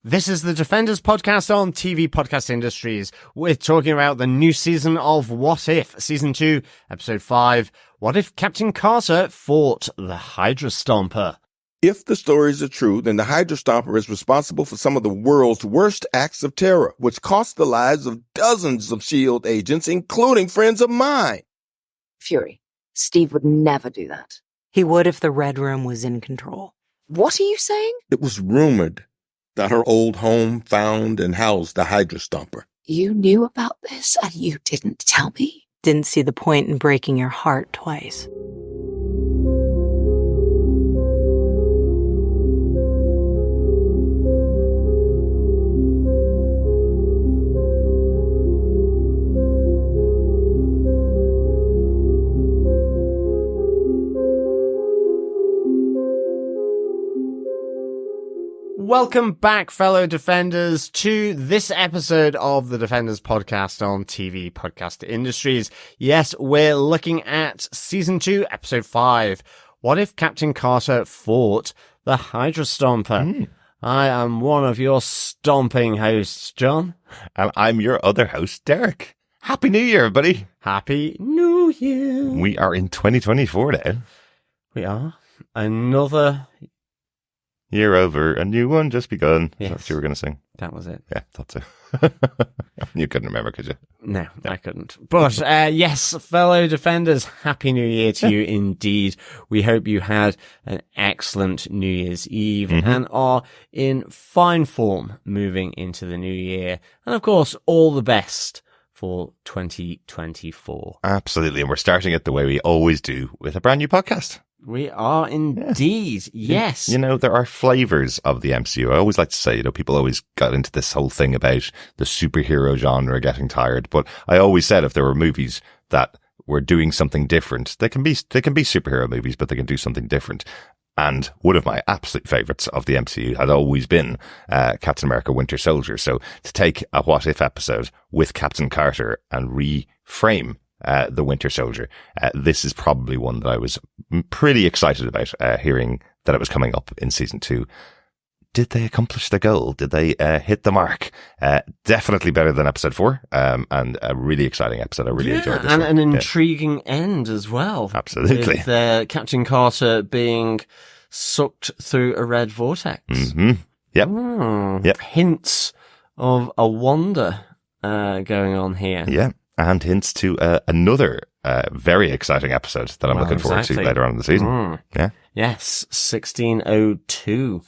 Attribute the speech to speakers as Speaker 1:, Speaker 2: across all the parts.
Speaker 1: This is the Defenders podcast on TV Podcast Industries. We're talking about the new season of What If, Season 2, Episode 5, What If Captain Carter fought the Hydra Stomper?
Speaker 2: If the stories are true, then the Hydra Stomper is responsible for some of the world's worst acts of terror, which cost the lives of dozens of S.H.I.E.L.D. agents, including friends of mine.
Speaker 3: Fury, Steve would never do that.
Speaker 4: He would if the Red Room was in control.
Speaker 3: What are you saying?
Speaker 2: It was rumored that her old home found and housed the Hydra Stomper.
Speaker 3: You knew about this and you didn't tell me?
Speaker 4: Didn't see the point in breaking your heart twice.
Speaker 1: Welcome back, fellow Defenders, to this episode of the Defenders podcast on TV Podcast Industries. Yes, we're looking at Season 2, Episode 5, What If Captain Carter Fought the Hydra Stomper? I am one of your stomping hosts, John.
Speaker 5: And I'm your other host, Derek. Happy New Year, everybody.
Speaker 1: Happy New Year.
Speaker 5: We are in 2024 now.
Speaker 1: We are. Another
Speaker 5: year over, a new one just begun.
Speaker 1: Yes.
Speaker 5: That's what you were going to sing.
Speaker 1: That was it.
Speaker 5: Yeah, thought so. You couldn't remember, could you?
Speaker 1: No, I couldn't. But yes, fellow Defenders, Happy New Year to you indeed. We hope you had an excellent New Year's Eve and are in fine form moving into the new year. And of course, all the best for 2024.
Speaker 5: Absolutely. And we're starting it the way we always do, with a brand new podcast.
Speaker 1: We are indeed, yes.
Speaker 5: You know, there are flavors of the MCU. I always like to say, people always got into this whole thing about the superhero genre getting tired. But I always said if there were movies that were doing something different, they can be superhero movies, but they can do something different. And one of my absolute favorites of the MCU had always been Captain America Winter Soldier. So to take a What If episode with Captain Carter and reframe the Winter Soldier. This is probably one that I was pretty excited about, hearing that it was coming up in Season 2. Did they accomplish the goal? Did they hit the mark? Definitely better than Episode 4, and a really exciting episode. I really enjoyed this
Speaker 1: and
Speaker 5: one.
Speaker 1: an intriguing end as well.
Speaker 5: Absolutely.
Speaker 1: With Captain Carter being sucked through a red vortex.
Speaker 5: Yep. Yep.
Speaker 1: Hints of a wonder going on here.
Speaker 5: Yeah. And hints to another very exciting episode that I'm looking forward to later on in the season. Yeah.
Speaker 1: Yes, 1602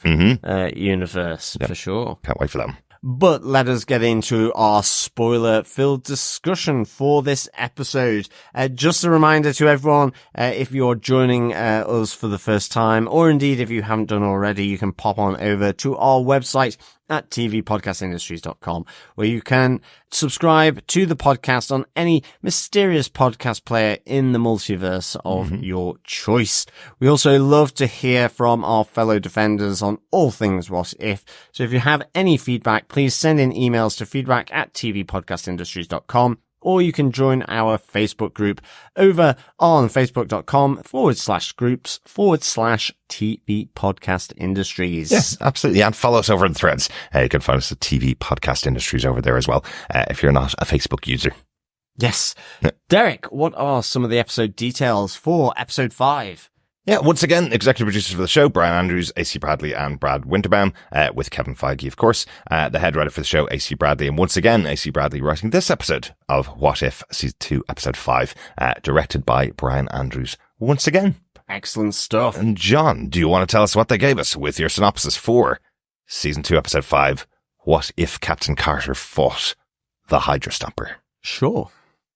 Speaker 1: universe, for sure.
Speaker 5: Can't wait for them.
Speaker 1: But let us get into our spoiler-filled discussion for this episode. Just a reminder to everyone, if you're joining us for the first time, or indeed if you haven't done already, you can pop on over to our website at tvpodcastindustries.com, where you can subscribe to the podcast on any mysterious podcast player in the multiverse of your choice. We also love to hear from our fellow Defenders on all things What If. So if you have any feedback, please send in emails to feedback@tvpodcastindustries.com, or you can join our Facebook group over on facebook.com/groups/TV Podcast Industries.
Speaker 5: Yes, absolutely. And follow us over on Threads. You can find us at TV Podcast Industries over there as well, if you're not a Facebook user.
Speaker 1: Yes. Derek, what are some of the episode details for Episode 5?
Speaker 5: Yeah, once again, executive producers for the show, Bryan Andrews, AC Bradley and Brad Winderbaum, with Kevin Feige, of course. The head writer for the show, AC Bradley. And once again, AC Bradley writing this episode of What If, Season 2, Episode 5, directed by Bryan Andrews once again.
Speaker 1: Excellent stuff.
Speaker 5: And John, do you want to tell us what they gave us with your synopsis for Season 2, Episode 5, What If Captain Carter Fought the Hydra Stomper?
Speaker 1: Sure.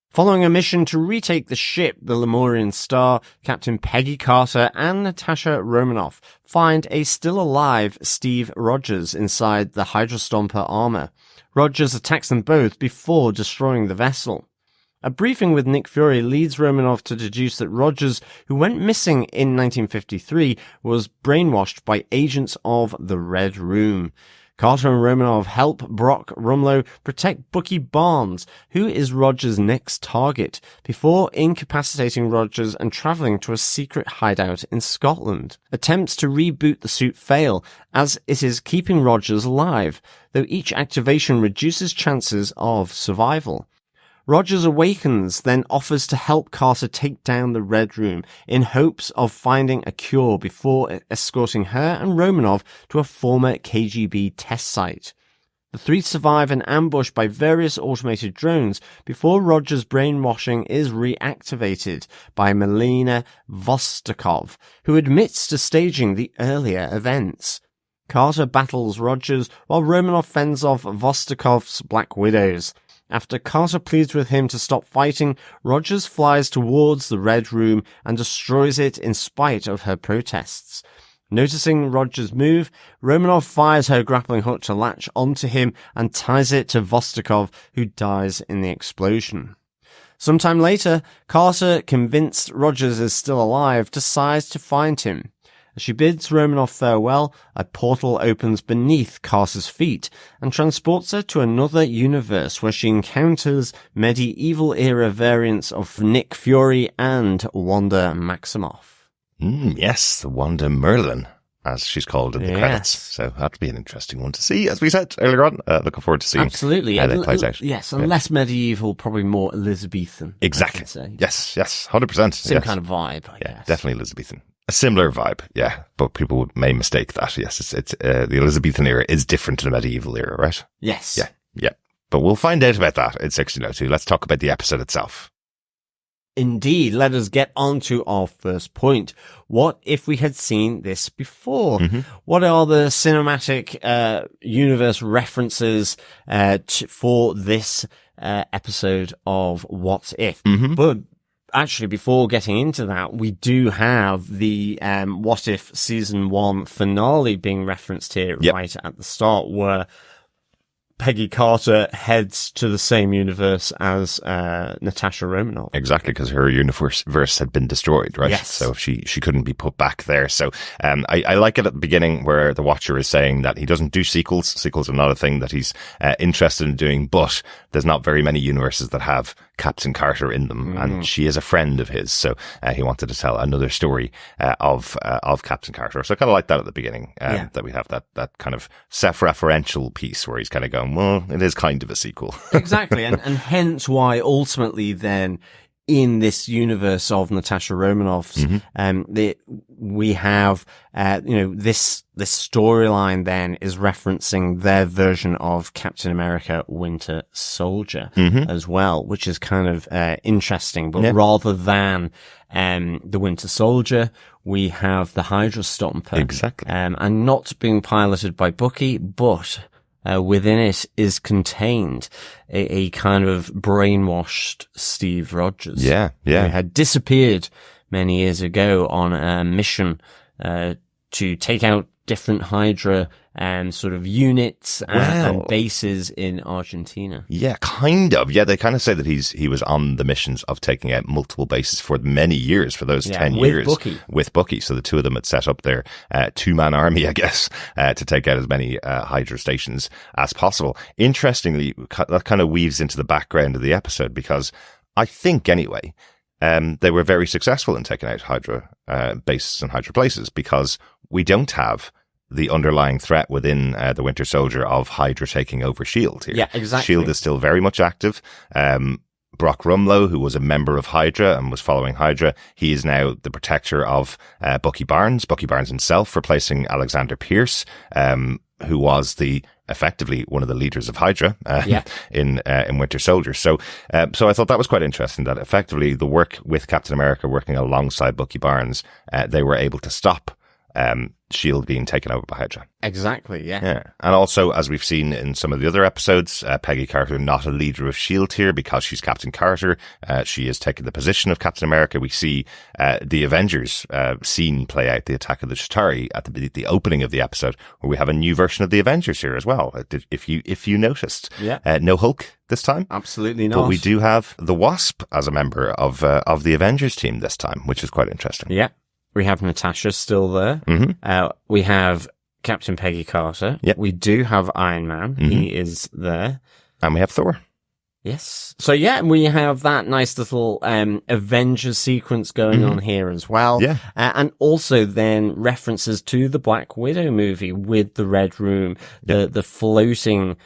Speaker 1: Following a mission to retake the ship, the Lemurian Star, Captain Peggy Carter and Natasha Romanoff find a still-alive Steve Rogers inside the Hydra Stomper armor. Rogers attacks them both before destroying the vessel. A briefing with Nick Fury leads Romanoff to deduce that Rogers, who went missing in 1953, was brainwashed by agents of the Red Room. Carter and Romanoff help Brock Rumlow protect Bucky Barnes, who is Rogers' next target, before incapacitating Rogers and travelling to a secret hideout in Scotland. Attempts to reboot the suit fail, as it is keeping Rogers alive, though each activation reduces chances of survival. Rogers awakens, then offers to help Carter take down the Red Room in hopes of finding a cure before escorting her and Romanoff to a former KGB test site. The three survive an ambush by various automated drones before Rogers' brainwashing is reactivated by Melina Vostokov, who admits to staging the earlier events. Carter battles Rogers while Romanoff fends off Vostokov's Black Widows. After Carter pleads with him to stop fighting, Rogers flies towards the Red Room and destroys it in spite of her protests. Noticing Rogers' move, Romanoff fires her grappling hook to latch onto him and ties it to Vostokov, who dies in the explosion. Sometime later, Carter, convinced Rogers is still alive, decides to find him. As she bids Romanoff farewell, a portal opens beneath Carter's feet and transports her to another universe where she encounters medieval-era variants of Nick Fury and Wanda Maximoff.
Speaker 5: Yes, the Wanda Merlin, as she's called in the credits. So that'd be an interesting one to see, as we said earlier on. Looking forward to seeing
Speaker 1: Absolutely.
Speaker 5: how that plays out.
Speaker 1: Yes, and less medieval, probably more Elizabethan.
Speaker 5: Exactly. Yes, 100%.
Speaker 1: Same kind of vibe, I guess.
Speaker 5: Definitely Elizabethan. A similar vibe, yeah, but people may mistake that. Yes, it's the Elizabethan era is different to the medieval era, right?
Speaker 1: Yes.
Speaker 5: Yeah. But we'll find out about that in 1602. Let's talk about the episode itself.
Speaker 1: Indeed, let us get on to our first point. What if we had seen this before?
Speaker 5: Mm-hmm.
Speaker 1: What are the cinematic universe references for this episode of What If?
Speaker 5: Mm-hmm.
Speaker 1: But actually, before getting into that, we do have the What If Season 1 finale being referenced here right at the start, where Peggy Carter heads to the same universe as Natasha Romanoff.
Speaker 5: Exactly, because her universe had been destroyed, right?
Speaker 1: Yes.
Speaker 5: So she couldn't be put back there. So I like it at the beginning where the Watcher is saying that he doesn't do sequels. Sequels are not a thing that he's interested in doing, but there's not very many universes that have Captain Carter in them, and she is a friend of his. So he wanted to tell another story of Captain Carter. So I kind of like that at the beginning, that we have that kind of self-referential piece where he's kind of going, well, it is kind of a sequel. Exactly.
Speaker 1: And hence why ultimately then in this universe of Natasha Romanoff's, we have, this storyline then is referencing their version of Captain America Winter Soldier as well, which is kind of interesting. But rather than the Winter Soldier, we have the Hydra Stomper.
Speaker 5: Exactly.
Speaker 1: And not being piloted by Bucky, but within it is contained a kind of brainwashed Steve Rogers.
Speaker 5: Yeah.
Speaker 1: Who had disappeared many years ago on a mission to take out different Hydra sort of units and bases in Argentina.
Speaker 5: Yeah, kind of. Yeah, they kind of say that he was on the missions of taking out multiple bases for many years, for those 10 years. With Bucky. So the two of them had set up their two-man army, I guess, to take out as many Hydra stations as possible. Interestingly, that kind of weaves into the background of the episode, because I think, anyway, they were very successful in taking out Hydra bases and Hydra places, because we don't have the underlying threat within the Winter Soldier of Hydra taking over S.H.I.E.L.D. here.
Speaker 1: Yeah, exactly.
Speaker 5: S.H.I.E.L.D. is still very much active. Brock Rumlow, who was a member of Hydra and was following Hydra, he is now the protector of Bucky Barnes himself, replacing Alexander Pierce, who was effectively one of the leaders of Hydra in Winter Soldier. So I thought that was quite interesting, that effectively the work with Captain America working alongside Bucky Barnes, they were able to stop S.H.I.E.L.D. being taken over by Hydra.
Speaker 1: Exactly, yeah.
Speaker 5: And also, as we've seen in some of the other episodes, Peggy Carter not a leader of S.H.I.E.L.D. here because she's Captain Carter. She has taken the position of Captain America. We see the Avengers scene play out, the attack of the Chitauri at the opening of the episode, where we have a new version of the Avengers here as well, if you noticed.
Speaker 1: Yeah.
Speaker 5: No Hulk this time.
Speaker 1: Absolutely not.
Speaker 5: But we do have the Wasp as a member of the Avengers team this time, which is quite interesting.
Speaker 1: Yeah. We have Natasha still there. We have Captain Peggy Carter.
Speaker 5: Yep.
Speaker 1: We do have Iron Man. He is there.
Speaker 5: And we have Thor.
Speaker 1: Yes. So yeah, we have that nice little Avengers sequence going on here as well.
Speaker 5: Yeah.
Speaker 1: And also then references to the Black Widow movie with the Red Room, the floating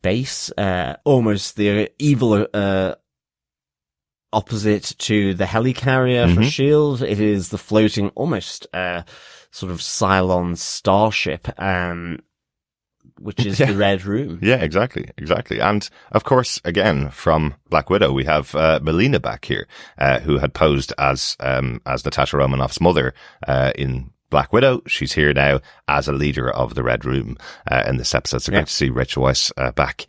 Speaker 1: base, almost the evil opposite to the helicarrier for S.H.I.E.L.D. It is the floating, almost sort of Cylon starship, which is the Red Room.
Speaker 5: Yeah, exactly. And of course, again, from Black Widow, we have Melina back here, who had posed as Natasha Romanoff's mother in Black Widow. She's here now as a leader of the Red Room in this episode. So great to see Rachel Weisz back.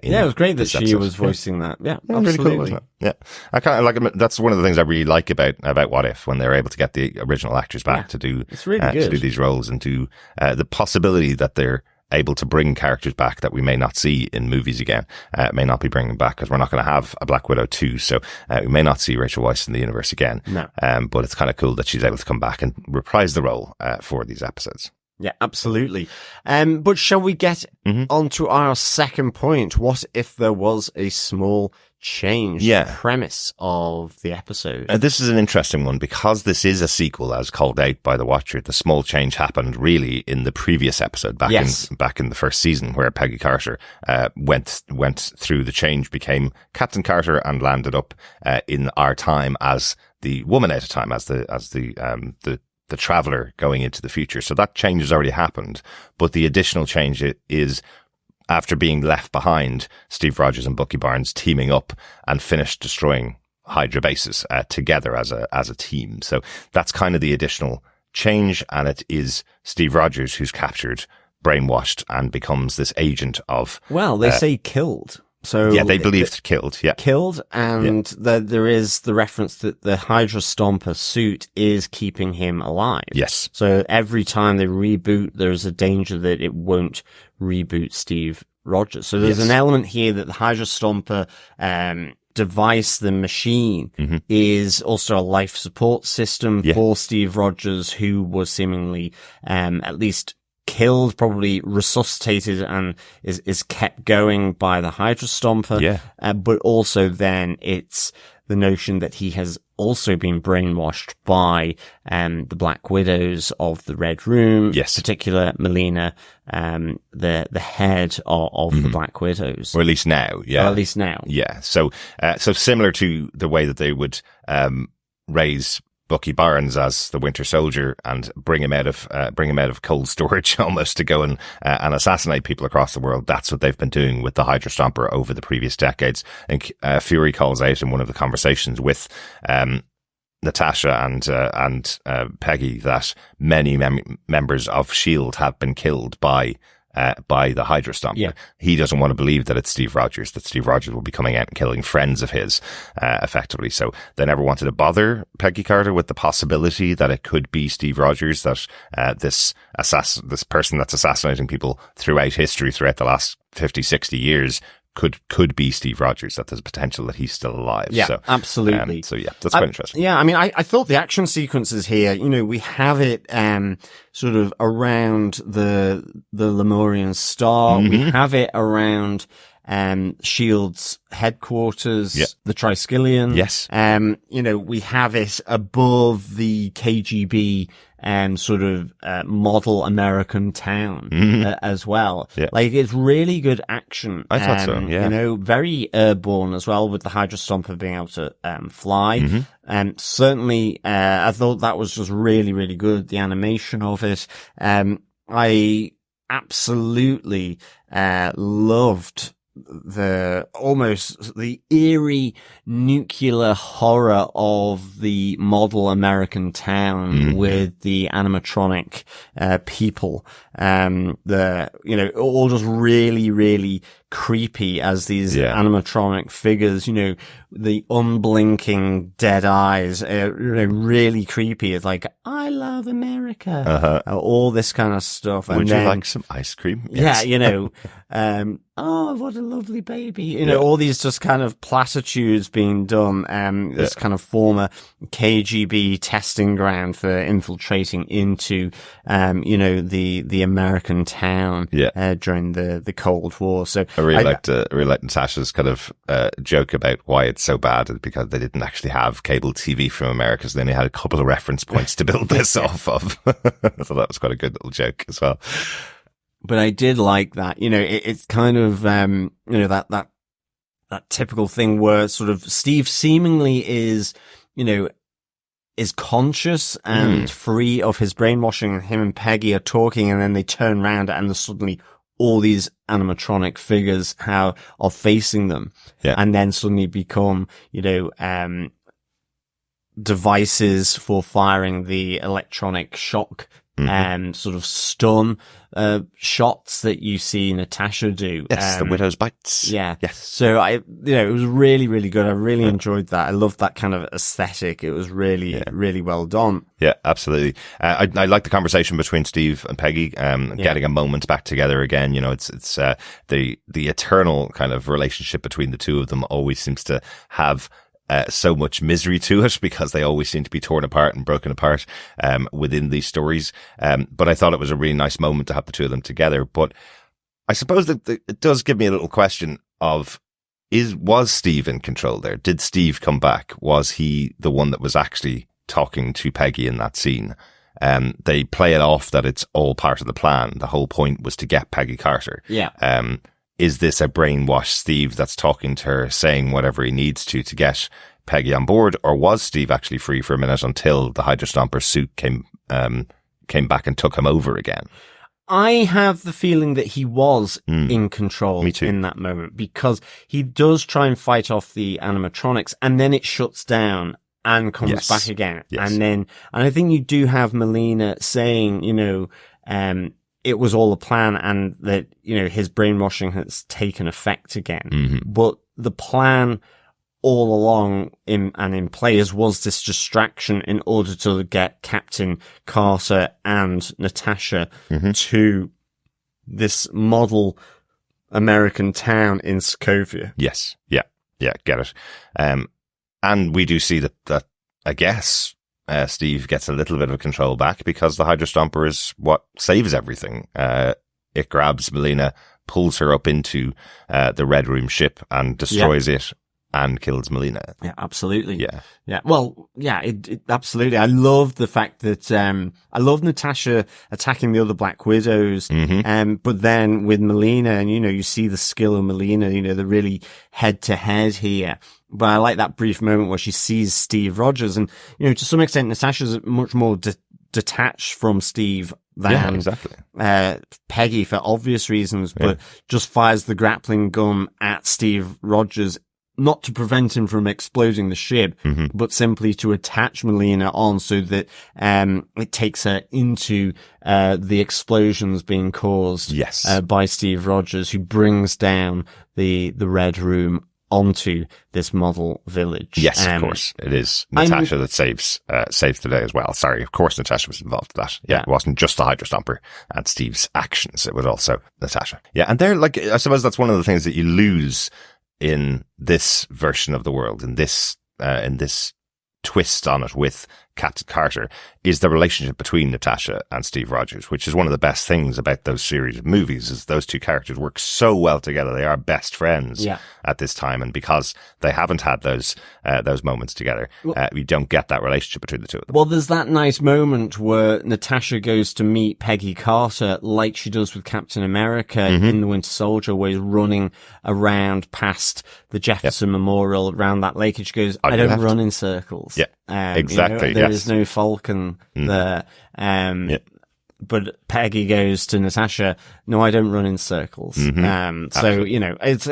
Speaker 5: It
Speaker 1: was great that she
Speaker 5: episode.
Speaker 1: was voicing that. Yeah,
Speaker 5: absolutely. Really cool, wasn't it? Yeah, I kind of like. That's one of the things I really like about What If, when they're able to get the original actors back to do
Speaker 1: it's really good.
Speaker 5: to do these roles, and to the possibility that they're able to bring characters back that we may not see in movies again, may not be bringing back, because we're not going to have a Black Widow 2, so we may not see Rachel Weisz in the universe again.
Speaker 1: No.
Speaker 5: But it's kind of cool that she's able to come back and reprise the role for these episodes.
Speaker 1: Yeah, absolutely. But shall we get onto our second point? What if there was a small change?
Speaker 5: Yeah.
Speaker 1: The premise of the episode.
Speaker 5: This is an interesting one, because this is a sequel, as called out by the Watcher. The small change happened really in the previous episode, back in the first season, where Peggy Carter went through the change, became Captain Carter, and landed up in our time as the woman out of time, as the traveler going into the future. So that change has already happened, but the additional change is, after being left behind, Steve Rogers and Bucky Barnes teaming up and finished destroying Hydra bases together as a team. So that's kind of the additional change, and it is Steve Rogers who's captured, brainwashed, and becomes this agent of...
Speaker 1: Well, they say killed. So
Speaker 5: yeah, they believed killed. Yeah,
Speaker 1: killed, and there is the reference that the Hydra Stomper suit is keeping him alive.
Speaker 5: Yes.
Speaker 1: So every time they reboot, there's a danger that it won't reboot Steve Rogers. So there's an element here that the Hydra Stomper device, the machine, is also a life support system for Steve Rogers, who was seemingly at least killed, probably resuscitated, and is kept going by the Hydra Stomper.
Speaker 5: Yeah.
Speaker 1: But also then it's the notion that he has also been brainwashed by the Black Widows of the Red Room.
Speaker 5: Yes.
Speaker 1: Particular Melina, the head of the Black Widows.
Speaker 5: Or at least now. Yeah.
Speaker 1: Or at least now.
Speaker 5: Yeah. So similar to the way that they would raise Bucky Barnes as the Winter Soldier and bring him out of cold storage almost, to go and assassinate people across the world. That's what they've been doing with the Hydra Stomper over the previous decades. I think Fury calls out in one of the conversations with Natasha and Peggy that many members of S.H.I.E.L.D. have been killed by the Hydra Stomper.
Speaker 1: Yeah.
Speaker 5: He doesn't want to believe that it's Steve Rogers, that Steve Rogers will be coming out and killing friends of his, effectively. So they never wanted to bother Peggy Carter with the possibility that it could be Steve Rogers, that this person that's assassinating people throughout history, throughout the last 50, 60 years, could be Steve Rogers, that there's potential that he's still alive.
Speaker 1: Yeah,
Speaker 5: so,
Speaker 1: absolutely.
Speaker 5: So yeah, that's quite interesting.
Speaker 1: Yeah, I mean, I thought the action sequences here, we have it sort of around the Lemurian Star. We have it around S.H.I.E.L.D's headquarters, the Triskelion.
Speaker 5: Yes.
Speaker 1: We have it above the KGB sort of model American town as well. Yeah. Like, it's really good action.
Speaker 5: I thought so, yeah.
Speaker 1: Very airborne as well, with the Hydra Stomper being able to fly. Certainly, I thought that was just really, really good, the animation of it. I absolutely loved the eerie nuclear horror of the model American town with the animatronic people, all just really, really creepy as these animatronic figures, you know, the unblinking dead eyes, really creepy. It's like, I love America, all this kind of stuff.
Speaker 5: Would you like some ice cream?
Speaker 1: Yes. Yeah, you know, oh, what a lovely baby. You know, all these just kind of platitudes being done. This kind of former KGB testing ground for infiltrating into, you know, the American town, during the Cold War. So
Speaker 5: I really liked Natasha's kind of, joke about why it's so bad, because they didn't actually have cable TV from America. So they only had a couple of reference points to build this off of. So that was quite a good little joke as well.
Speaker 1: But I did like that, you know, it's kind of, you know, that typical thing where sort of Steve seemingly is, you know, is conscious and free of his brainwashing. Him and Peggy are talking, and then they turn around and there's suddenly all these animatronic figures are facing them, and then suddenly become, you know, devices for firing the electronic shock and sort of stun shots that you see Natasha do.
Speaker 5: Yes, the widow's bites.
Speaker 1: Yeah. Yes. So you know, it was really, really good. I really enjoyed that. I loved that kind of aesthetic. It was really, really well done.
Speaker 5: Yeah, absolutely. I like the conversation between Steve and Peggy, getting a moment back together again. You know, it's the eternal kind of relationship between the two of them always seems to have so much misery to it, because they always seem to be torn apart and broken apart within these stories. But I thought it was a really nice moment to have the two of them together. But I suppose that it does give me a little question of, was Steve in control there? Did Steve come back? Was he the one that was actually talking to Peggy in that scene? They play it off that it's all part of the plan. The whole point was to get Peggy Carter.
Speaker 1: Yeah.
Speaker 5: Is this a brainwashed Steve that's talking to her, saying whatever he needs to get Peggy on board? Or was Steve actually free for a minute until the Hydra Stomper suit came back and took him over again?
Speaker 1: I have the feeling that he was in control in that moment, because he does try and fight off the animatronics, and then it shuts down and comes back again. Yes. And I think you do have Melina saying, you know, it was all a plan, and that, you know, his brainwashing has taken effect again. But the plan all along in players was this distraction in order to get Captain Carter and Natasha to this model American town in Sokovia.
Speaker 5: Yes. Yeah. Yeah. Get it. And we do see that I guess, Steve gets a little bit of control back, because the Hydra Stomper is what saves everything. It grabs Melina, pulls her up into the Red Room ship and destroys it and kills Melina.
Speaker 1: Yeah, absolutely.
Speaker 5: Yeah.
Speaker 1: Yeah. Well, yeah, it absolutely. I love the fact that, I love Natasha attacking the other Black Widows. But then with Melina, and, you know, you see the skill of Melina, you know, they're really head to head here. But I like that brief moment where she sees Steve Rogers, and, you know, to some extent, Natasha's much more detached from Steve than Peggy, for obvious reasons, but just fires the grappling gun at Steve Rogers, not to prevent him from exploding the ship, but simply to attach Melina on, so that it takes her into the explosions being caused by Steve Rogers, who brings down the Red Room onto this model village.
Speaker 5: Yes, of course. It is Natasha that saves the day as well. Sorry, of course Natasha was involved in that. Yeah, it wasn't just the Hydra Stomper and Steve's actions. It was also Natasha. Yeah, and they're like, I suppose that's one of the things that you lose in this version of the world, in this twist on it with Captain Carter, is the relationship between Natasha and Steve Rogers, which is one of the best things about those series of movies, is those two characters work so well together. They are best friends at this time, and because they haven't had those moments together, we don't get that relationship between the two of them.
Speaker 1: Well, there's that nice moment where Natasha goes to meet Peggy Carter, like she does with Captain America in The Winter Soldier, where he's running around past the Jefferson Memorial around that lake, and she goes, I don't run in circles.
Speaker 5: Yeah. Exactly.
Speaker 1: You know, there is no falcon there. But Peggy goes to Natasha, no, I don't run in circles. So, you know, it's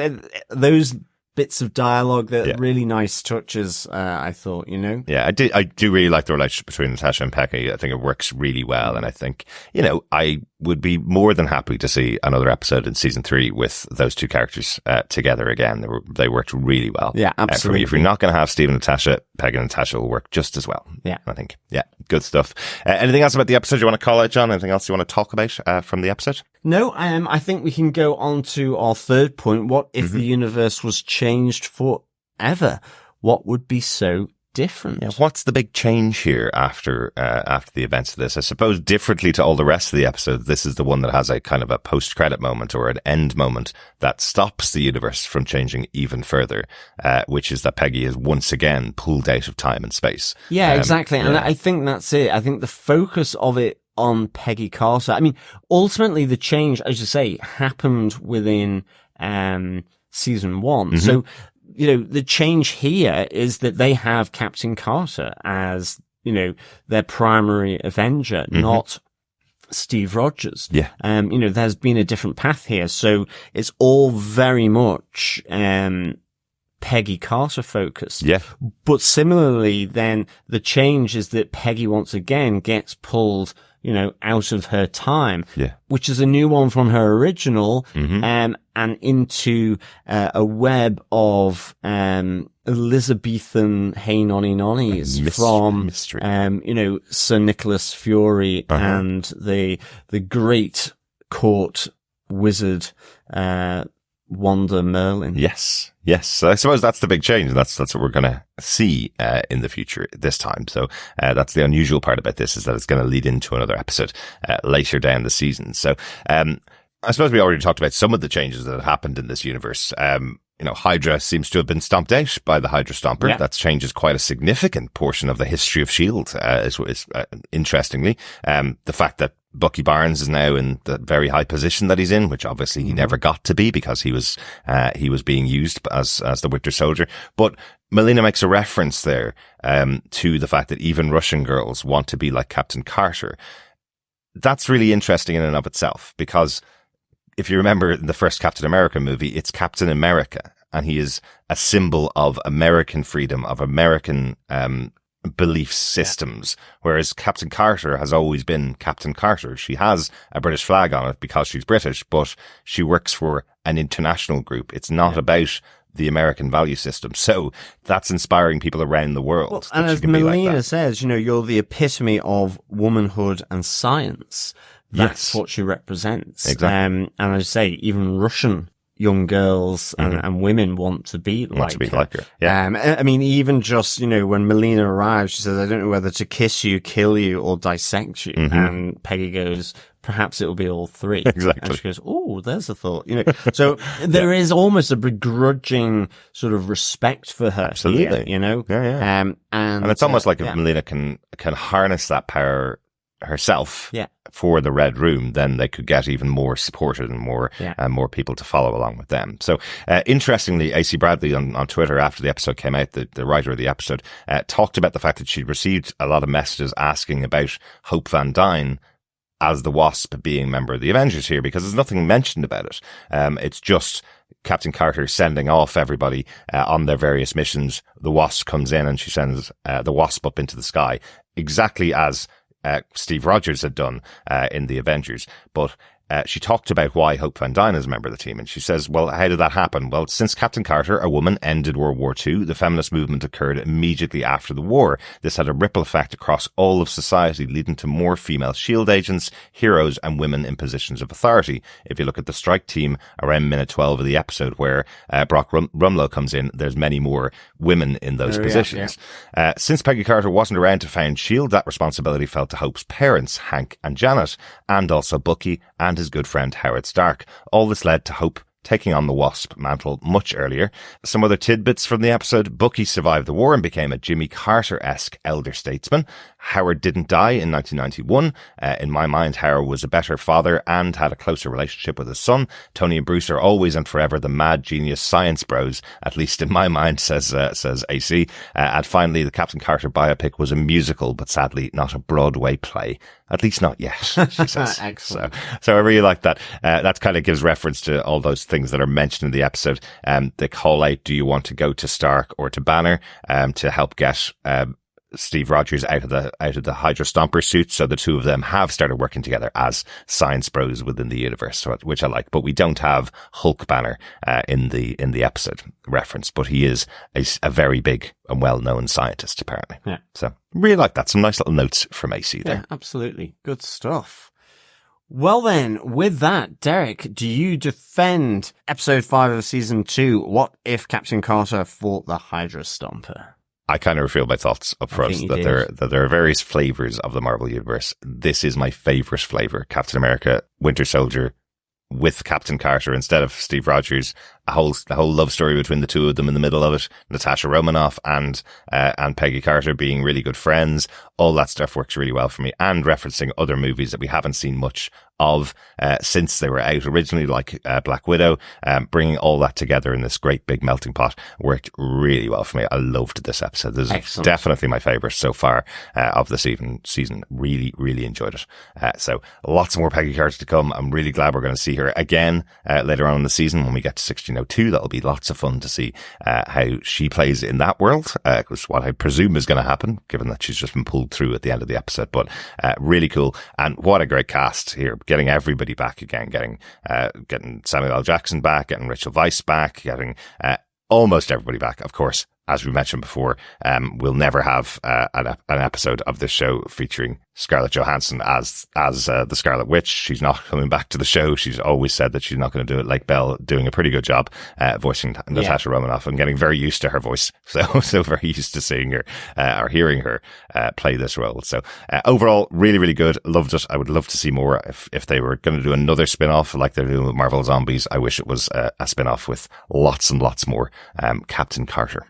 Speaker 1: those bits of dialogue that really nice touches, I thought, you know?
Speaker 5: Yeah, I do really like the relationship between Natasha and Peggy. I think it works really well. And I think, you know, I would be more than happy to see another episode in season 3 with those two characters together again. They worked really well.
Speaker 1: Yeah, absolutely.
Speaker 5: If you're not going to have Steve and Natasha, Peggy and Natasha will work just as well.
Speaker 1: Yeah.
Speaker 5: I think. Yeah, good stuff. Anything else about the episode you want to call out, John? Anything else you want to talk about from the episode?
Speaker 1: No, I think we can go on to our third point. What if the universe was changed forever? What would be so different?
Speaker 5: Yeah, what's the big change here after the events of this? I suppose differently to all the rest of the episode, this is the one that has a kind of a post-credit moment or an end moment that stops the universe from changing even further, which is that Peggy is once again pulled out of time and space.
Speaker 1: Yeah, exactly. And I think that's it. I think the focus of it on Peggy Carter, I mean, ultimately the change, as you say, happened within season 1. So, you know, the change here is that they have Captain Carter as, you know, their primary Avenger, not Steve Rogers.
Speaker 5: Yeah.
Speaker 1: You know, there's been a different path here. So it's all very much, Peggy Carter focused.
Speaker 5: Yeah.
Speaker 1: But similarly, then the change is that Peggy once again gets pulled, you know, out of her time, which is a new one from her original, and into a web of Elizabethan hey nonny nonnies from you know, Sir Nicholas Fury and the great court wizard Wanda Merlin.
Speaker 5: Yes. So I suppose that's the big change. That's what we're going to see in the future this time. So that's the unusual part about this, is that it's going to lead into another episode later down the season. So I suppose we already talked about some of the changes that have happened in this universe. You know, Hydra seems to have been stomped out by the Hydra Stomper. That changes quite a significant portion of the history of S.H.I.E.L.D. Interestingly. The fact that Bucky Barnes is now in the very high position that he's in, which obviously he never got to be because he was being used as the Winter Soldier. But Melina makes a reference there, to the fact that even Russian girls want to be like Captain Carter. That's really interesting in and of itself, because if you remember in the first Captain America movie, it's Captain America, and he is a symbol of American freedom, of American, belief systems, whereas Captain Carter has always been Captain Carter. She has a British flag on it because she's British, but she works for an international group. It's not about the American value system. So that's inspiring people around the world.
Speaker 1: Well, and as Melina says, you know, you're the epitome of womanhood and science. That's what she represents.
Speaker 5: Exactly.
Speaker 1: And as I say, even Russian young girls and women want to be like her.
Speaker 5: Yeah.
Speaker 1: I mean, even just, you know, when Melina arrives, she says, I don't know whether to kiss you, kill you, or dissect you. And Peggy goes, perhaps it'll be all three.
Speaker 5: Exactly.
Speaker 1: And she goes, oh, there's a thought, you know. So there is almost a begrudging sort of respect for her.
Speaker 5: Absolutely.
Speaker 1: Here, you know.
Speaker 5: And it's almost like if Melina can harness that power herself for the Red Room, then they could get even more supported and more people to follow along with them. So interestingly, AC Bradley on Twitter after the episode came out, the writer of the episode, talked about the fact that she'd received a lot of messages asking about Hope Van Dyne as the Wasp being a member of the Avengers here, because there's nothing mentioned about it. It's just Captain Carter sending off everybody on their various missions. The Wasp comes in and she sends the Wasp up into the sky, exactly as Steve Rogers had done in the Avengers. But she talked about why Hope Van Dyne is a member of the team, and she says, well, how did that happen? Well, since Captain Carter, a woman, ended World War II, the feminist movement occurred immediately after the war. This had a ripple effect across all of society, leading to more female S.H.I.E.L.D. agents, heroes, and women in positions of authority. If you look at the strike team around minute 12 of the episode where Brock Rumlow comes in, there's many more women in those positions. Since Peggy Carter wasn't around to found S.H.I.E.L.D., that responsibility fell to Hope's parents, Hank and Janet, and also Bucky and his good friend Howard Stark. All this led to Hope taking on the Wasp mantle much earlier. Some other tidbits from the episode: Bucky survived the war and became a Jimmy Carter-esque elder statesman. Howard didn't die in 1991. In my mind, Howard was a better father and had a closer relationship with his son. Tony and Bruce are always and forever the mad genius science bros, at least in my mind, says AC. And finally, the Captain Carter biopic was a musical, but sadly not a Broadway play. At least not yet, she says.
Speaker 1: Excellent.
Speaker 5: So I really like that. That kind of gives reference to all those things that are mentioned in the episode. They call out, do you want to go to Stark or to Banner, to help get Steve Rogers out of the Hydra Stomper suit. So the two of them have started working together as science bros within the universe, which I like. But we don't have Hulk Banner in the episode reference, but he is a very big and well-known scientist, apparently.
Speaker 1: Yeah.
Speaker 5: So really like that. Some nice little notes from AC there.
Speaker 1: Yeah, absolutely. Good stuff. Well then, with that, Derek, do you defend episode 5 of season 2? What if Captain Carter fought the Hydra Stomper?
Speaker 5: I kind of reveal my thoughts up front that there are various flavors of the Marvel Universe. This is my favorite flavor. Captain America, Winter Soldier, with Captain Carter instead of Steve Rogers. A whole love story between the two of them in the middle of it. Natasha Romanoff and Peggy Carter being really good friends. All that stuff works really well for me. And referencing other movies that we haven't seen much of since they were out originally, like Black Widow. Bringing all that together in this great big melting pot worked really well for me. I loved this episode. This is definitely my favorite so far of the season. Really, really enjoyed it. So lots more Peggy Carter to come. I'm really glad we're going to see her again later on in the season when we get to 1602. That'll be lots of fun to see how she plays in that world, because what I presume is going to happen, given that she's just been pulled through at the end of the episode. But really cool. And what a great cast here. Getting everybody back again, getting Samuel L. Jackson back, getting Rachel Weisz back, getting almost everybody back. Of course, as we mentioned before, we'll never have an episode of this show featuring Scarlett Johansson as the Scarlet Witch. She's not coming back to the show. She's always said that she's not going to do it. Like Belle, doing a pretty good job voicing Natasha Romanoff and getting very used to her voice. So very used to seeing her or hearing her play this role. So overall, really, really good. Loved it. I would love to see more. If they were going to do another spin-off like they're doing with Marvel Zombies, I wish it was a spin-off with lots and lots more Captain Carter.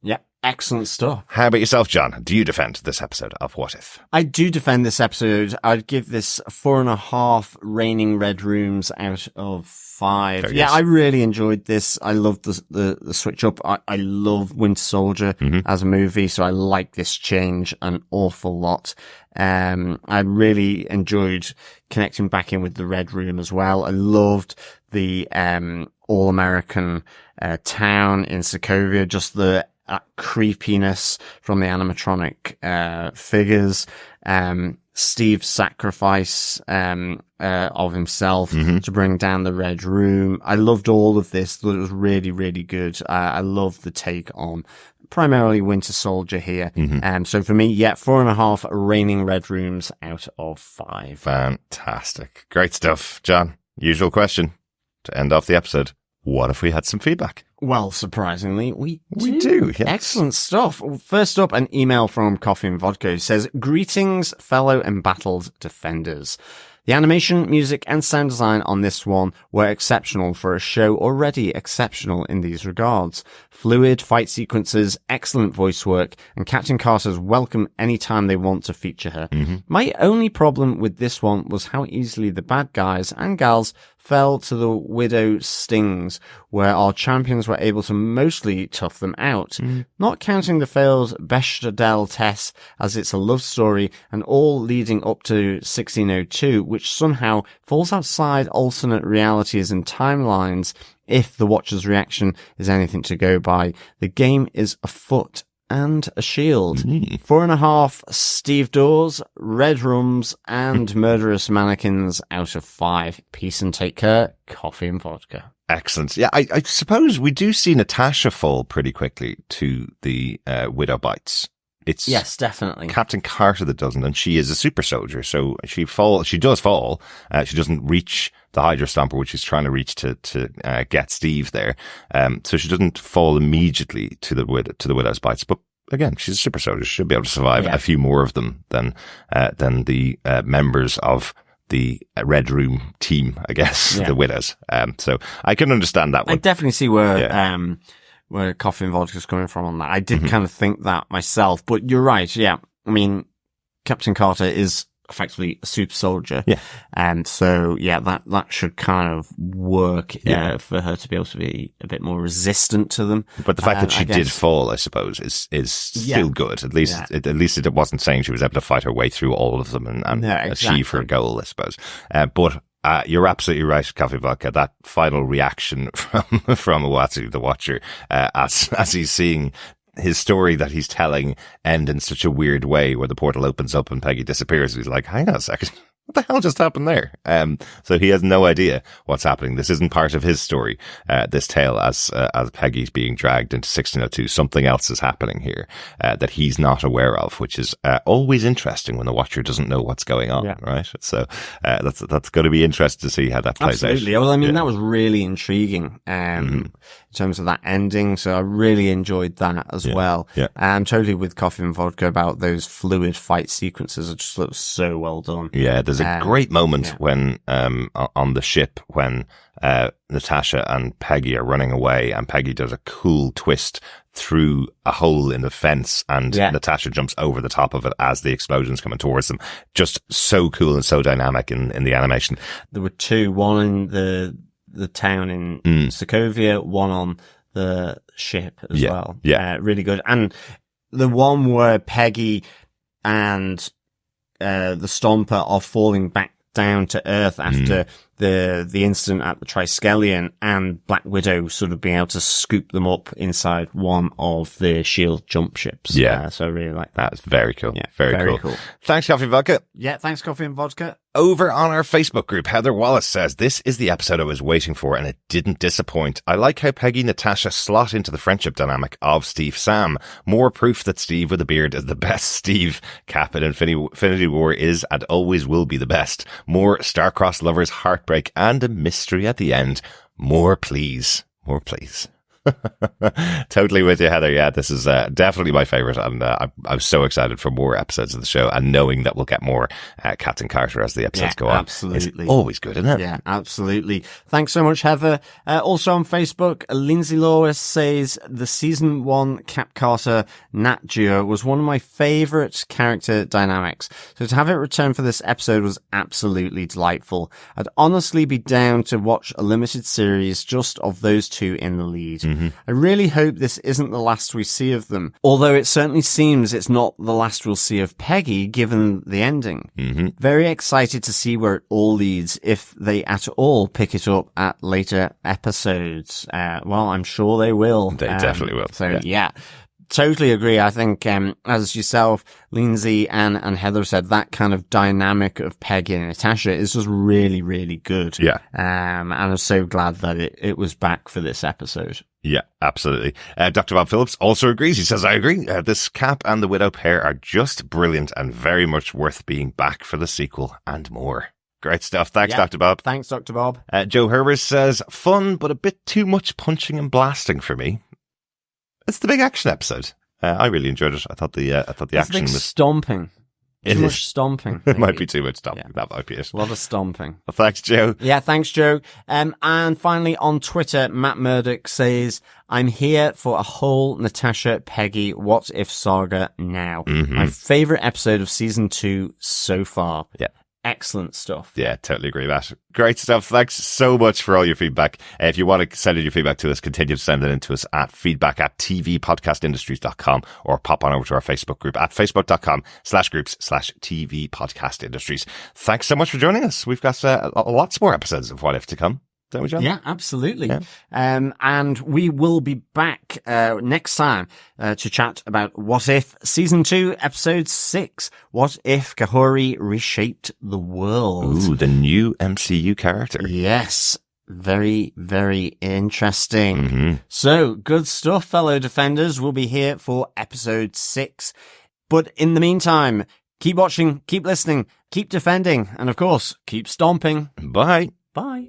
Speaker 1: Yeah, excellent stuff.
Speaker 5: How about yourself, John? Do you defend this episode of What If?
Speaker 1: I do defend this episode. I'd give this 4.5 raining red rooms out of 5.
Speaker 5: Very
Speaker 1: yeah,
Speaker 5: nice.
Speaker 1: I really enjoyed this. I loved the switch up. I love Winter Soldier as a movie, so I like this change an awful lot. I really enjoyed connecting back in with the Red Room as well. I loved the all-American town in Sokovia, just the creepiness from the animatronic figures, Steve's sacrifice of himself to bring down the Red Room. I loved all of this. Thought it was really, really good. I loved the take on primarily Winter Soldier here. So for me, 4.5 raining Red Rooms out of 5.
Speaker 5: Fantastic. Great stuff, John. Usual question to end off the episode. What if we had some feedback?
Speaker 1: Well, surprisingly, we
Speaker 5: do. Yes.
Speaker 1: Excellent stuff. First up, an email from Coffee and Vodka says, "Greetings, fellow embattled defenders. The animation, music, and sound design on this one were exceptional for a show already exceptional in these regards. Fluid fight sequences, excellent voice work, and Captain Carter's welcome anytime they want to feature her. My only problem with this one was how easily the bad guys and gals fell to the widow stings, where our champions were able to mostly tough them out. Not counting the failed Bechdel test, as it's a love story and all leading up to 1602, which somehow falls outside alternate realities and timelines. If the Watcher's reaction is anything to go by, the game is afoot and a shield. 4.5 Steve Doors, Red Rooms, and Murderous Mannequins out of 5. Peace and take care. Coffee and Vodka."
Speaker 5: Excellent. Yeah, I suppose we do see Natasha fall pretty quickly to the widow bites. It's
Speaker 1: Yes, definitely.
Speaker 5: Captain Carter that doesn't, and she is a super soldier, so she does fall. She doesn't reach the Hydra Stomper, which she's trying to reach to get Steve there. So she doesn't fall immediately to the widow's bites, but again, she's a super soldier. She should be able to survive a few more of them than the members of the Red Room team, I guess, the widows. So I can understand that one.
Speaker 1: I definitely see where Coffee and Vodka's coming from on that. I did kind of think that myself, but you're right. Yeah. I mean, Captain Carter is effectively a super soldier. Yeah. And so, that should kind of work for her to be able to be a bit more resistant to them.
Speaker 5: But the fact that she did fall, I suppose, is still good. At least it wasn't saying she was able to fight her way through all of them and achieve her goal, I suppose. But you're absolutely right, Coffee Vodka. That final reaction from Uatu, the Watcher, as he's seeing his story that he's telling end in such a weird way where the portal opens up and Peggy disappears. He's like, hang on a second. What the hell just happened there? So he has no idea what's happening. This isn't part of his story, this tale as Peggy's being dragged into 1602. Something else is happening here, that he's not aware of, which is, always interesting when the watcher doesn't know what's going on, right? So, that's going to be interesting to see how that plays out.
Speaker 1: Absolutely. Well, I mean, that was really intriguing, in terms of that ending. So I really enjoyed that as well.
Speaker 5: Yeah.
Speaker 1: I'm totally with Coffee and Vodka about those fluid fight sequences. It just looks so well done.
Speaker 5: Yeah, there's a great moment when, on the ship when, Natasha and Peggy are running away and Peggy does a cool twist through a hole in the fence and Natasha jumps over the top of it as the explosion's coming towards them. Just so cool and so dynamic in the animation.
Speaker 1: There were two, one in the town in Sokovia, one on the ship as well. Yeah. Really good. And the one where Peggy and the Stomper are falling back down to Earth after the incident at the Triskelion, and Black Widow sort of being able to scoop them up inside one of the SHIELD jump ships.
Speaker 5: Yeah.
Speaker 1: So I really like that.
Speaker 5: That's very cool.
Speaker 1: Yeah,
Speaker 5: very cool. Thanks, Coffee and Vodka.
Speaker 1: Yeah, thanks, Coffee and Vodka.
Speaker 5: Over on our Facebook group, Heather Wallace says, this is the episode I was waiting for and it didn't disappoint. I like how Peggy and Natasha slot into the friendship dynamic of Steve Sam. More proof that Steve with a beard is the best Steve. Cap in Infinity War is and always will be the best. More star-crossed lovers, heartbreak and a mystery at the end. More please. More please. Totally with you, Heather. Yeah, this is definitely my favorite, and I'm so excited for more episodes of the show, and knowing that we'll get more Captain Carter as the episodes go on.
Speaker 1: Absolutely,
Speaker 5: it's always good, isn't it?
Speaker 1: Yeah, absolutely. Thanks so much, Heather. Also on Facebook, Lindsay Lawless says the season 1 Cap Carter Nat duo was one of my favorite character dynamics. So to have it return for this episode was absolutely delightful. I'd honestly be down to watch a limited series just of those two in the lead. I really hope this isn't the last we see of them, although it certainly seems it's not the last we'll see of Peggy given the ending. Very excited to see where it all leads, if they at all pick it up at later episodes. Well, I'm sure they will.
Speaker 5: They definitely will.
Speaker 1: So yeah. Totally agree. I think, as yourself, Lindsay and Heather said, that kind of dynamic of Peggy and Natasha is just really, really good.
Speaker 5: Yeah.
Speaker 1: And I'm so glad that it was back for this episode.
Speaker 5: Yeah, absolutely. Dr. Bob Phillips also agrees. He says, I agree. This Cap and the Widow pair are just brilliant and very much worth being back for the sequel and more. Great stuff. Thanks, Dr. Bob.
Speaker 1: Thanks, Dr. Bob.
Speaker 5: Joe Herbers says, fun, but a bit too much punching and blasting for me. It's the big action episode. I really enjoyed it. I thought the action was
Speaker 1: stomping. Too much stomping.
Speaker 5: It might be too much stomping. Yeah. That might be it.
Speaker 1: A lot of stomping.
Speaker 5: Well, thanks, Joe.
Speaker 1: Yeah, thanks, Joe. And finally on Twitter, Matt Murdoch says, I'm here for a whole Natasha Peggy What If saga now. My favorite episode of season 2 so far. Yeah. Excellent stuff.
Speaker 5: Yeah, totally agree with that. Great stuff. Thanks so much for all your feedback. If you want to send in your feedback to us, continue to send it in to us at feedback@tvpodcastindustries.com, or pop on over to our Facebook group at facebook.com/groups/tvpodcastindustries. Thanks so much for joining us. We've got lots more episodes of What If to come. Don't we, John?
Speaker 1: Yeah, absolutely. Yeah. And we will be back next time to chat about What If Season 2, Episode 6. What if Kahori reshaped the world?
Speaker 5: Ooh, the new MCU character.
Speaker 1: Yes. Very, very interesting. So, good stuff, fellow defenders. We'll be here for Episode 6. But in the meantime, keep watching, keep listening, keep defending, and of course, keep stomping.
Speaker 5: Bye.
Speaker 1: Bye.